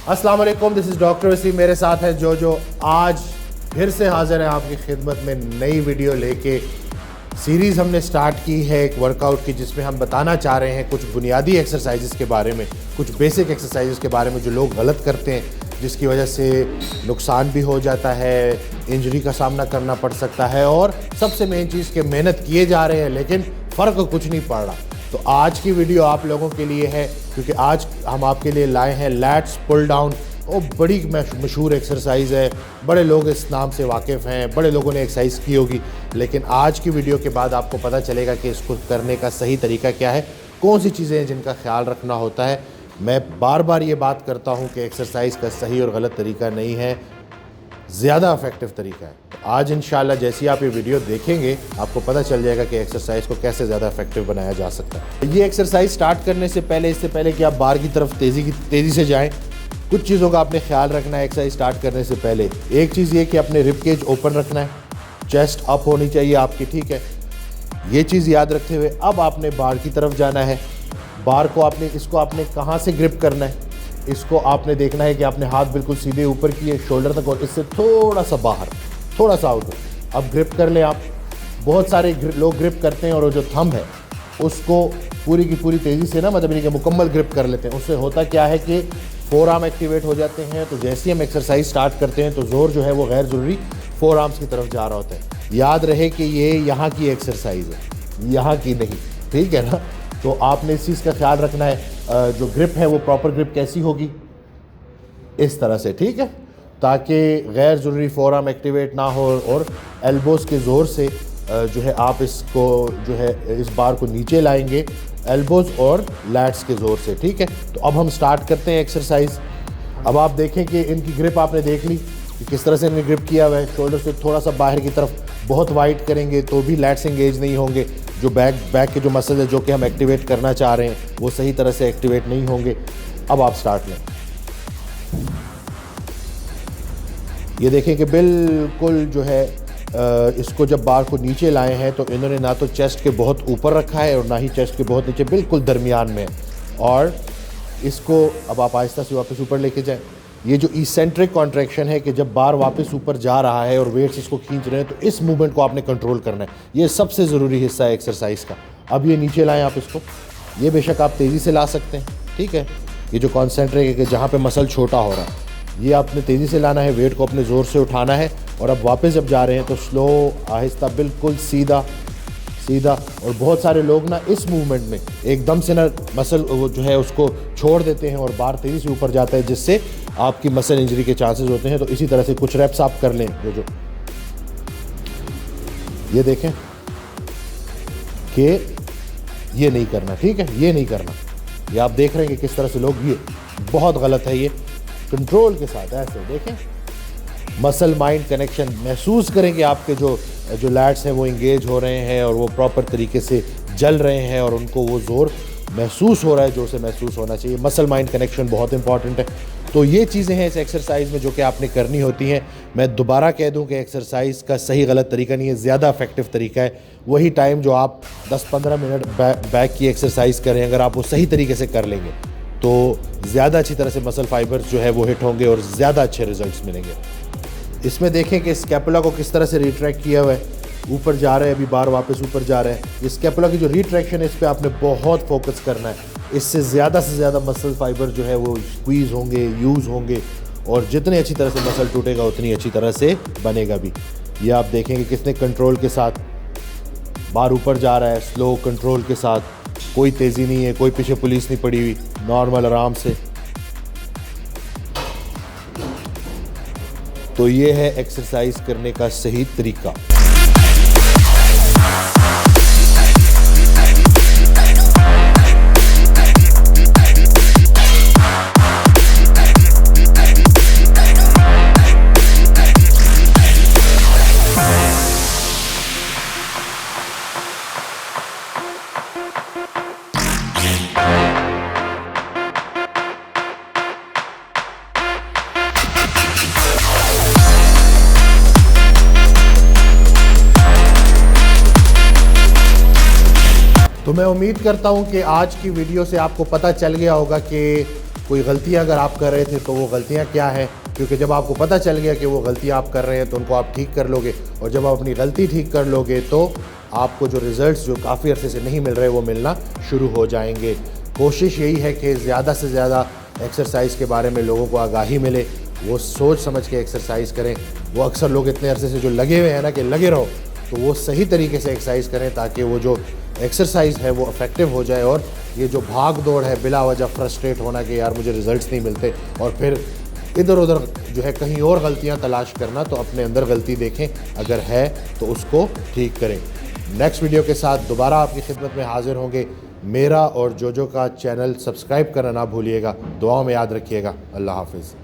अस्सलाम वालेकुम, this is doctor Wasim, मेरे साथ है जो आज फिर से हाजिर है आपकी खिदमत में नई वीडियो लेके। सीरीज़ हमने स्टार्ट की है एक वर्कआउट की, जिसमें हम बताना चाह रहे हैं कुछ बुनियादी एक्सरसाइजेस के बारे में, कुछ बेसिक एक्सरसाइजेस के बारे में जो लोग गलत करते हैं, जिसकी वजह से नुकसान भी हो जाता है, इंजरी का सामना करना पड़ सकता है, और सबसे मेन चीज़ कि मेहनत किए जा रहे हैं लेकिन फ़र्क कुछ नहीं पड़ रहा। तो आज की वीडियो आप लोगों के लिए है, क्योंकि आज हम आपके लिए लाए हैं लैट्स पुल डाउन। वो बड़ी मशहूर एक्सरसाइज है, बड़े लोग इस नाम से वाकिफ़ हैं, बड़े लोगों ने एक्सरसाइज की होगी, लेकिन आज की वीडियो के बाद आपको पता चलेगा कि इसको करने का सही तरीका क्या है, कौन सी चीज़ें हैं जिनका ख्याल रखना होता है। मैं बार बार ये बात करता हूँ कि एक्सरसाइज का सही और गलत तरीका नहीं है, ज़्यादा इफेक्टिव तरीका है। तो आज इंशाल्लाह जैसे आप ये वीडियो देखेंगे आपको पता चल जाएगा कि एक्सरसाइज को कैसे ज़्यादा इफेक्टिव बनाया जा सकता है। ये एक्सरसाइज स्टार्ट करने से पहले, इससे पहले कि आप बार की तरफ तेज़ी से जाएं, कुछ चीज़ों का आपने ख्याल रखना है एक्सरसाइज स्टार्ट करने से पहले। एक चीज़ ये कि अपने रिब केज ओपन रखना है, चेस्ट अप होनी चाहिए आपकी, ठीक है। ये चीज़ याद रखते हुए अब आपने बार की तरफ जाना है। बार को इसको आपने कहाँ से ग्रिप करना है, इसको आपने देखना है कि आपने हाथ बिल्कुल सीधे ऊपर किए शोल्डर तक, और इससे थोड़ा सा बाहर, थोड़ा सा आउट। अब ग्रिप कर लें आप। बहुत सारे लोग ग्रिप करते हैं और वो जो थंब है उसको पूरी की पूरी तेज़ी से मतलब यानी कि मुकम्मल ग्रिप कर लेते हैं। उससे होता क्या है कि फोर आर्म एक्टिवेट हो जाते हैं। तो जैसे ही हम एक्सरसाइज स्टार्ट करते हैं तो ज़ोर जो है वो गैर ज़रूरी फोर आर्म्स की तरफ जा रहा होता है। याद रहे कि ये यहाँ की एक्सरसाइज है, यहाँ की नहीं, ठीक है ना। तो आपने इस चीज़ का ख्याल रखना है, जो ग्रिप है वो प्रॉपर ग्रिप कैसी होगी, इस तरह से, ठीक है, ताकि गैर ज़रूरी फोर आर्म एक्टिवेट ना हो और एल्बोज़ के ज़ोर से जो है आप इसको जो है इस बार को नीचे लाएंगे, एल्बोज़ और लैट्स के ज़ोर से, ठीक है। तो अब हम स्टार्ट करते हैं एक्सरसाइज। अब आप देखें कि इनकी ग्रिप आपने देख ली कि किस तरह से इन्हें ग्रिप किया हुआ है। शोल्डर से थोड़ा सा बाहर की तरफ बहुत वाइड करेंगे तो भी लैट्स एंगेज नहीं होंगे। जो बैक के जो मसल है जो कि हम एक्टिवेट करना चाह रहे हैं वो सही तरह से एक्टिवेट नहीं होंगे। अब आप स्टार्ट लें। ये देखें कि बिल्कुल जो है इसको जब बार को नीचे लाए हैं तो इन्होंने ना तो चेस्ट के बहुत ऊपर रखा है और ना ही चेस्ट के बहुत नीचे, बिल्कुल दरमियान में। और इसको अब आप आहिस्ता से वापस ऊपर लेके जाएं। ये जो इसेंट्रिक कॉन्ट्रैक्शन है कि जब बार वापस ऊपर जा रहा है और वेट्स इसको खींच रहे हैं, तो इस मूवमेंट को आपने कंट्रोल करना है। ये सबसे ज़रूरी हिस्सा है एक्सरसाइज का। अब ये नीचे लाएं आप इसको। ये बेशक आप तेज़ी से ला सकते हैं, ठीक है। ये जो कॉन्सेंट्रेट है कि जहाँ पे मसल छोटा हो रहा है, ये आपने तेज़ी से लाना है, वेट को अपने ज़ोर से उठाना है। और अब वापस जब जा रहे हैं तो स्लो, आहिस्ता, बिल्कुल सीधा। और बहुत सारे लोग ना इस मूवमेंट में एकदम से ना मसल वो जो है उसको छोड़ देते हैं और बार तेज़ी से ऊपर जाता है, जिससे आपकी मसल इंजरी के चांसेस होते हैं। तो इसी तरह से कुछ रेप्स आप कर लें। जो ये देखें कि ये नहीं करना, ठीक है, ये नहीं करना। ये आप देख रहे हैं कि किस तरह से लोग, ये बहुत गलत है। ये कंट्रोल के साथ ऐसे देखें, मसल माइंड कनेक्शन महसूस करें कि आपके जो लैट्स हैं वो इंगेज हो रहे हैं और वो प्रॉपर तरीके से जल रहे हैं और उनको वो ज़ोर महसूस हो रहा है जो से महसूस होना चाहिए। मसल माइंड कनेक्शन बहुत इंपॉर्टेंट है। तो ये चीज़ें हैं इस एक्सरसाइज में जो कि आपने करनी होती हैं। मैं दोबारा कह दूं कि एक्सरसाइज का सही गलत तरीका नहीं है, ज़्यादा इफेक्टिव तरीका है वही टाइम जो आप 10-15 मिनट बैक की एक्सरसाइज करें। अगर आप वो सही तरीके से कर लेंगे तो ज़्यादा अच्छी तरह से मसल फाइबर्स जो है वो हिट होंगे और ज़्यादा अच्छे रिजल्ट्स मिलेंगे। इसमें देखें कि स्कैपुला को किस तरह से रिट्रैक्ट किया हुआ है, ऊपर जा रहे हैं, अभी बार वापस ऊपर जा रहे हैं। ये स्कैपुला की जो रिट्रैक्शन है इस पर आपने बहुत फोकस करना है। इससे ज़्यादा मसल फाइबर जो है वो स्क्वीज़ होंगे, यूज़ होंगे, और जितनी अच्छी तरह से मसल टूटेगा उतनी अच्छी तरह से बनेगा भी। ये आप देखेंगे किसने कंट्रोल के साथ बार ऊपर जा रहा है, स्लो कंट्रोल के साथ, कोई तेज़ी नहीं है, कोई पीछे पुलिस नहीं पड़ी हुई, नॉर्मल आराम से। तो ये है एक्सरसाइज करने का सही तरीका। तो मैं उम्मीद करता हूं कि आज की वीडियो से आपको पता चल गया होगा कि कोई गलतियां अगर आप कर रहे थे तो वो गलतियां क्या हैं, क्योंकि जब आपको पता चल गया कि वो गलतियां आप कर रहे हैं तो उनको आप ठीक कर लोगे, और जब आप अपनी गलती ठीक कर लोगे तो आपको जो रिज़ल्ट्स जो काफ़ी अरसे से नहीं मिल रहे वो मिलना शुरू हो जाएंगे। कोशिश यही है कि ज़्यादा से ज़्यादा एक्सरसाइज के बारे में लोगों को आगाही मिले, वो सोच समझ के एक्सरसाइज करें। वो अक्सर लोग इतने अरसे से जो लगे हुए हैं ना कि लगे रहो, तो वो सही तरीके से एक्सरसाइज करें ताकि वो जो एक्सरसाइज है वो इफ़ेक्टिव हो जाए। और ये जो भाग दौड़ है बिला वजह फ्रस्ट्रेट होना कि यार मुझे रिजल्ट्स नहीं मिलते, और फिर इधर उधर जो है कहीं और गलतियां तलाश करना, तो अपने अंदर गलती देखें, अगर है तो उसको ठीक करें। नेक्स्ट वीडियो के साथ दोबारा आपकी खिदमत में हाजिर होंगे। मेरा और जोजो का चैनल सब्सक्राइब करना ना भूलिएगा। दुआओं में याद रखिएगा। अल्लाह हाफिज़।